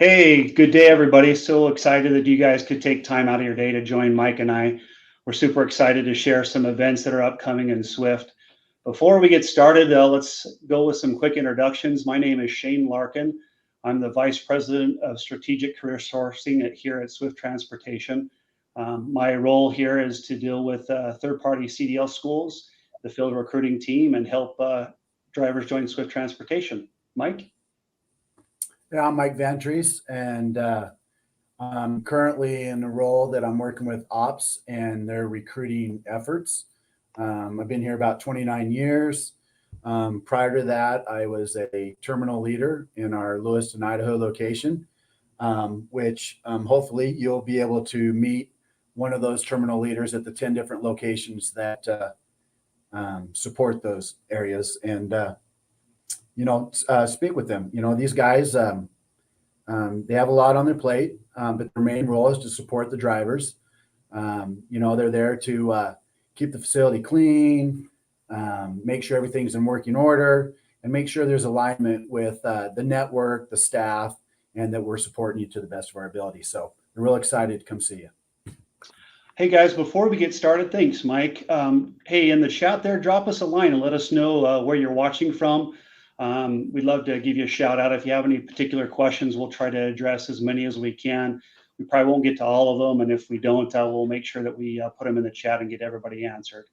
Hey, good day, everybody. So excited that you guys could take time out of your day to join Mike and I. We're super excited to share some events that are upcoming in Swift. Before we get started, let's go with some quick introductions. My name is Shane Larkin. I'm the Vice President of Strategic Career Sourcing here at Swift Transportation. My role here is to deal with third-party CDL schools, the field recruiting team, and help drivers join Swift Transportation. Mike? Yeah, I'm Mike Ventries, and I'm currently in a role that I'm working with ops and their recruiting efforts. I've been here about 29 years. Prior to that, I was a terminal leader in our Lewiston, Idaho location, which hopefully you'll be able to meet one of those terminal leaders at the 10 different locations that support those areas and, speak with them. These guys, they have a lot on their plate, but their main role is to support the drivers. They're there to keep the facility clean, make sure everything's in working order, and make sure there's alignment with the network, the staff, and that we're supporting you to the best of our ability. So we're real excited to come see you. Hey guys, before we get started, thanks, Mike. Hey, in the chat there, drop us a line and let us know where you're watching from. We'd love to give you a shout out. If you have any particular questions, we'll try to address as many as we can. We probably won't get to all of them, and if we don't, we'll make sure that we put them in the chat and get everybody answered.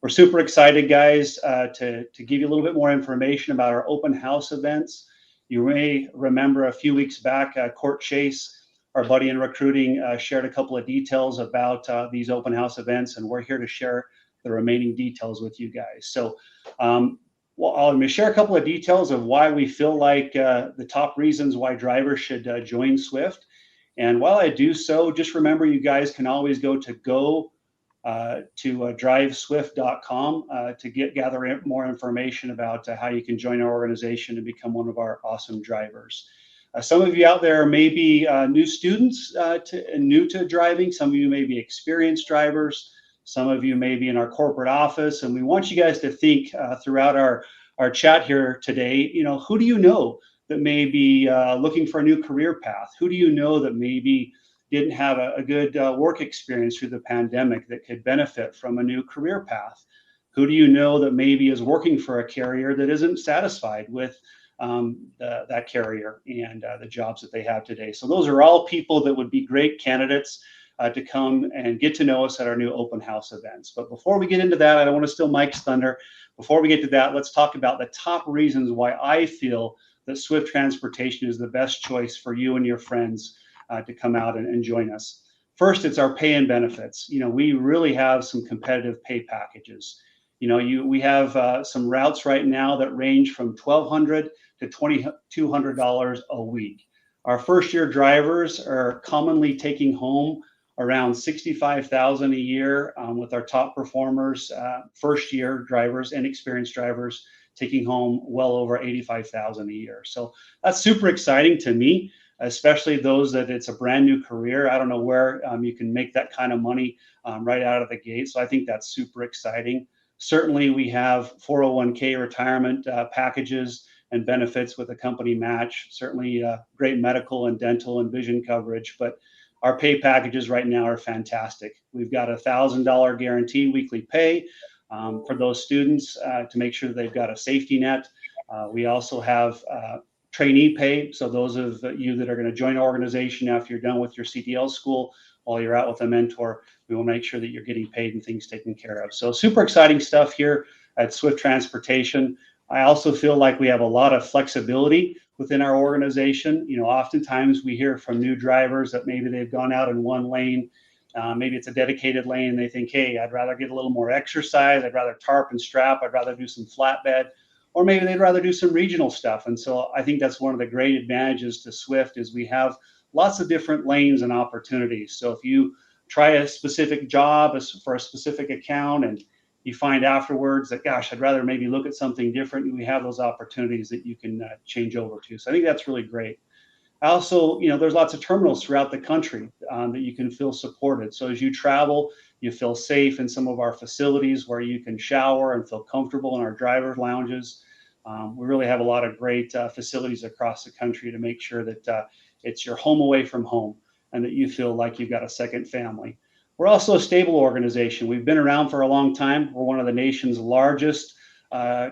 We're super excited, guys, to give you a little bit more information about our open house events. You may remember a few weeks back, Court Chase, our buddy in recruiting, shared a couple of details about these open house events, and we're here to share the remaining details with you guys. So well, I'm going to share a couple of details of why we feel like the top reasons why drivers should join Swift. And while I do so, just remember you guys can always go to driveswift.com to gather more information about how you can join our organization and become one of our awesome drivers. Some of you out there may be new students new to driving. Some of you may be experienced drivers. Some of you may be in our corporate office. And we want you guys to think throughout our chat here today, who do you know that may be looking for a new career path? Who do you know that maybe didn't have a good work experience through the pandemic that could benefit from a new career path? Who do you know that maybe is working for a carrier that isn't satisfied with that carrier and the jobs that they have today? So those are all people that would be great candidates to come and get to know us at our new open house events. But before we get into that, I don't want to steal Mike's thunder. Before we get to that, let's talk about the top reasons why I feel that Swift Transportation is the best choice for you and your friends to come out and join us. First, it's our pay and benefits. We really have some competitive pay packages. We have some routes right now that range from $1,200 to $2,200 a week. Our first year drivers are commonly taking home around $65,000 a year, with our top performers, first year drivers and experienced drivers taking home well over $85,000 a year. So that's super exciting to me, especially those that it's a brand new career. I don't know where you can make that kind of money right out of the gate. So I think that's super exciting. Certainly we have 401k retirement packages and benefits with a company match, certainly great medical and dental and vision coverage, but our pay packages right now are fantastic. We've got $1,000 guarantee weekly pay for those students to make sure that they've got a safety net. We also have trainee pay. So those of you that are going to join our organization after you're done with your CDL school, while you're out with a mentor, we will make sure that you're getting paid and things taken care of. So super exciting stuff here at Swift Transportation. I also feel like we have a lot of flexibility within our organization. Oftentimes we hear from new drivers that maybe they've gone out in one lane. Maybe it's a dedicated lane and they think, hey, I'd rather get a little more exercise. I'd rather tarp and strap. I'd rather do some flatbed. Or maybe they'd rather do some regional stuff. And so I think that's one of the great advantages to Swift is we have lots of different lanes and opportunities. So if you try a specific job for a specific account and you find afterwards that, gosh, I'd rather maybe look at something different, we have those opportunities that you can change over to. So I think that's really great. Also, there's lots of terminals throughout the country that you can feel supported. So as you travel, you feel safe in some of our facilities where you can shower and feel comfortable in our driver lounges. We really have a lot of great facilities across the country to make sure that it's your home away from home and that you feel like you've got a second family. We're also a stable organization. We've been around for a long time. We're one of the nation's largest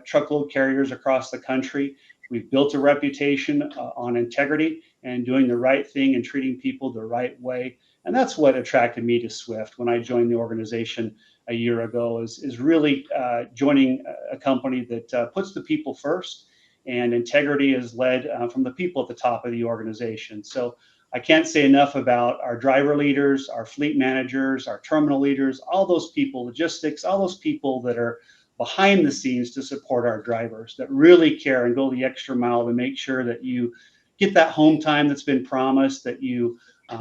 truckload carriers across the country. We've built a reputation on integrity and doing the right thing and treating people the right way. And that's what attracted me to Swift when I joined the organization a year ago, is really joining a company that puts the people first, and integrity is led from the people at the top of the organization. So I can't say enough about our driver leaders, our fleet managers, our terminal leaders, all those people, logistics, all those people that are behind the scenes to support our drivers, that really care and go the extra mile to make sure that you get that home time that's been promised, that you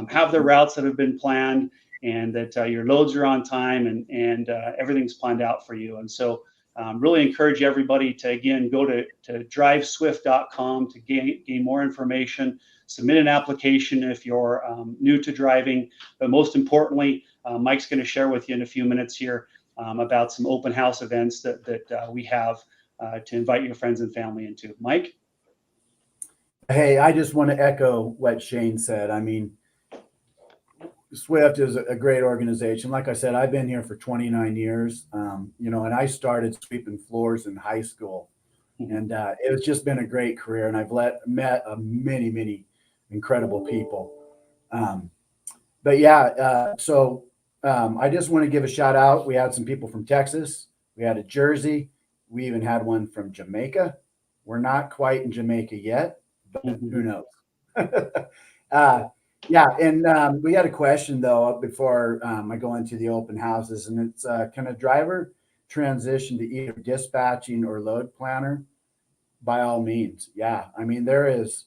have the routes that have been planned, and that your loads are on time, and everything's planned out for you. And so really encourage everybody to, again, go to driveswift.com to gain more information, submit an application if you're new to driving. But most importantly, Mike's going to share with you in a few minutes here about some open house events that we have to invite your friends and family into. Mike? Hey, I just want to echo what Shane said. I mean, Swift is a great organization. Like I said, I've been here for 29 years, and I started sweeping floors in high school, and it's just been a great career. And I've met many, many incredible people. But yeah, so I just want to give a shout out. We had some people from Texas. We had a Jersey. We even had one from Jamaica. We're not quite in Jamaica yet, but who knows? Yeah, and we had a question though before I go into the open houses, and it's can a driver transition to either dispatching or load planner? By all means, yeah. I mean, there is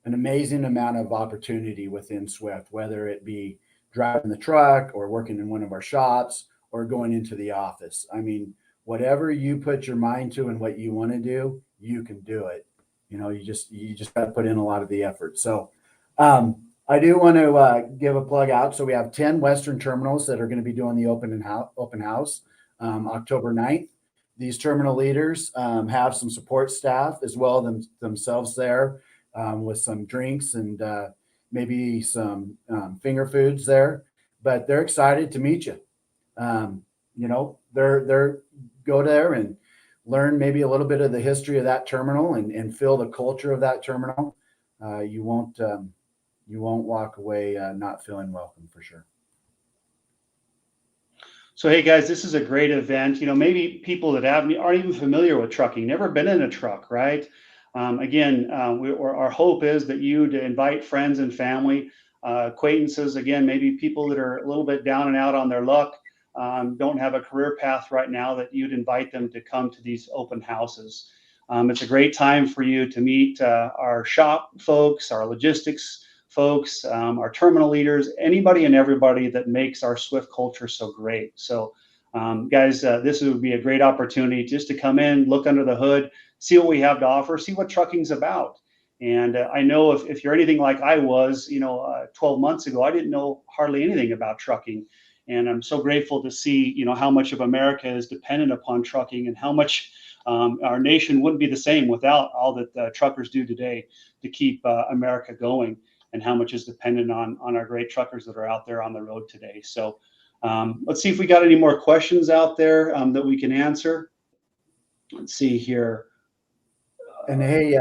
an amazing amount of opportunity within Swift, whether it be driving the truck or working in one of our shops or going into the office. I mean, whatever you put your mind to and what you want to do, you can do it. You just got to put in a lot of the effort. So I do want to give a plug out. So we have 10 Western terminals that are going to be doing the open house October 9th. These terminal leaders have some support staff as well themselves there with some drinks and maybe some finger foods there. But they're excited to meet you. They're go there and learn maybe a little bit of the history of that terminal and feel the culture of that terminal. You won't walk away not feeling welcome, for sure. So, hey guys, this is a great event. Maybe people that aren't even familiar with trucking, never been in a truck, right? Our hope is that you to invite friends and family, acquaintances, again, maybe people that are a little bit down and out on their luck, don't have a career path right now, that you'd invite them to come to these open houses. It's a great time for you to meet our shop folks, our logistics folks, our terminal leaders, anybody and everybody that makes our Swift culture so great. So guys, this would be a great opportunity just to come in, look under the hood, see what we have to offer, see what trucking's about. And I know if you're anything like I was, 12 months ago, I didn't know hardly anything about trucking. And I'm so grateful to see, how much of America is dependent upon trucking, and how much our nation wouldn't be the same without all that truckers do today to keep America going, and how much is dependent on our great truckers that are out there on the road today. So let's see if we got any more questions out there that we can answer. Let's see here. And hey,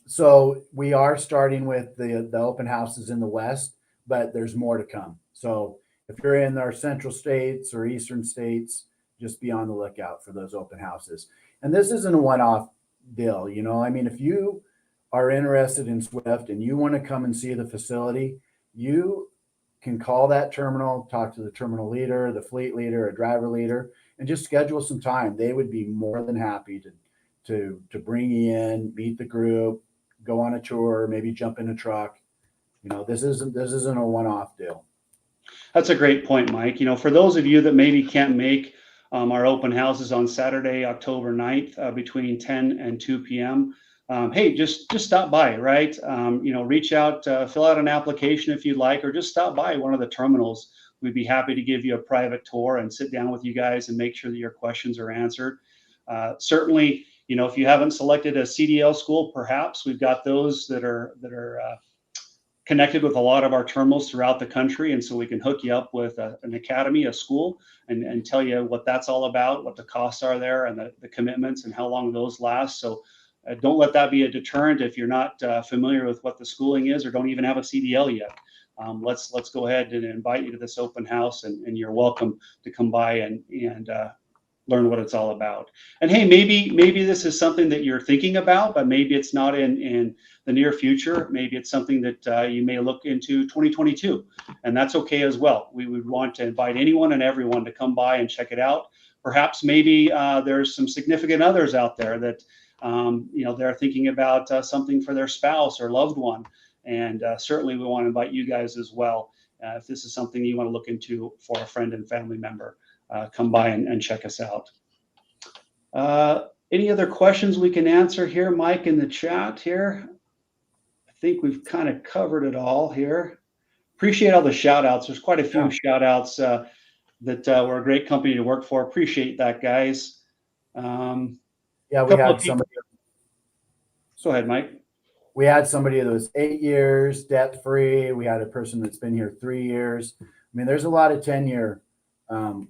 so we are starting with the open houses in the West, but there's more to come. So if you're in our central states or eastern states, just be on the lookout for those open houses. And this isn't a one-off deal. I mean, if you are interested in Swift and you want to come and see the facility, you can call that terminal, talk to the terminal leader, the fleet leader, a driver leader, and just schedule some time. They would be more than happy to bring you in, meet the group, go on a tour, maybe jump in a truck. This isn't a one-off deal. That's a great point, Mike. For those of you that maybe can't make our open houses on Saturday, October 9th, between 10 and 2 p.m., hey, just stop by, right? Reach out, fill out an application if you'd like, or just stop by one of the terminals. We'd be happy to give you a private tour and sit down with you guys and make sure that your questions are answered. Certainly, if you haven't selected a CDL school, perhaps we've got those that are connected with a lot of our terminals throughout the country. And so we can hook you up with an academy, a school, and tell you what that's all about, what the costs are there, and the commitments and how long those last. So don't let that be a deterrent if you're not familiar with what the schooling is or don't even have a CDL yet. Let's go ahead and invite you to this open house, and you're welcome to come by and learn what it's all about. And hey, maybe this is something that you're thinking about, but maybe it's not in the near future. Maybe it's something that you may look into 2022, and that's okay as well. We would want to invite anyone and everyone to come by and check it out. Perhaps maybe there's some significant others out there that they're thinking about something for their spouse or loved one, and certainly we want to invite you guys as well. If this is something you want to look into for a friend and family member, come by and check us out. Any other questions we can answer here, Mike, in the chat here? I think we've kind of covered it all here. Appreciate all the shout outs. There's quite a few shout outs that we're a great company to work for. Appreciate that, guys. We had somebody. Go ahead, Mike. We had somebody that was 8 years debt free. We had a person that's been here 3 years. I mean, there's a lot of tenure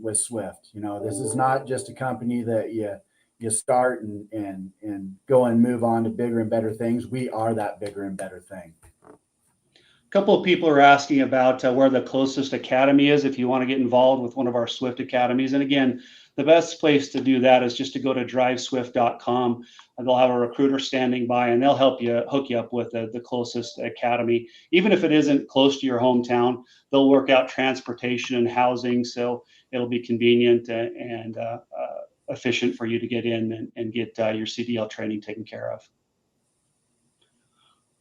with Swift. This is not just a company that you start and go and move on to bigger and better things. We are that bigger and better thing. A couple of people are asking about where the closest academy is if you want to get involved with one of our Swift academies. And again, the best place to do that is just to go to driveswift.com, and they'll have a recruiter standing by, and they'll help you hook you up with the closest academy. Even if it isn't close to your hometown, they'll work out transportation and housing, so it'll be convenient and efficient for you to get in and get your CDL training taken care of.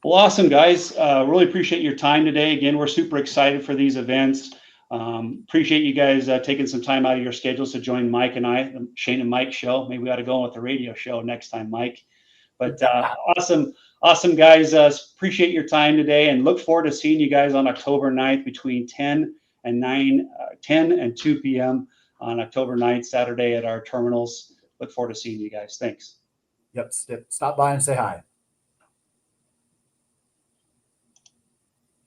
Well, awesome, guys. Really appreciate your time today. Again, we're super excited for these events. Appreciate you guys taking some time out of your schedules to join Mike and I, the Shane and Mike show. Maybe we ought to go on with the radio show next time, Mike. But awesome, guys. Appreciate your time today, and look forward to seeing you guys on October 9th between 10 and 2 p.m. on October 9th, Saturday at our terminals. Look forward to seeing you guys. Thanks. Yep. Stop by and say hi.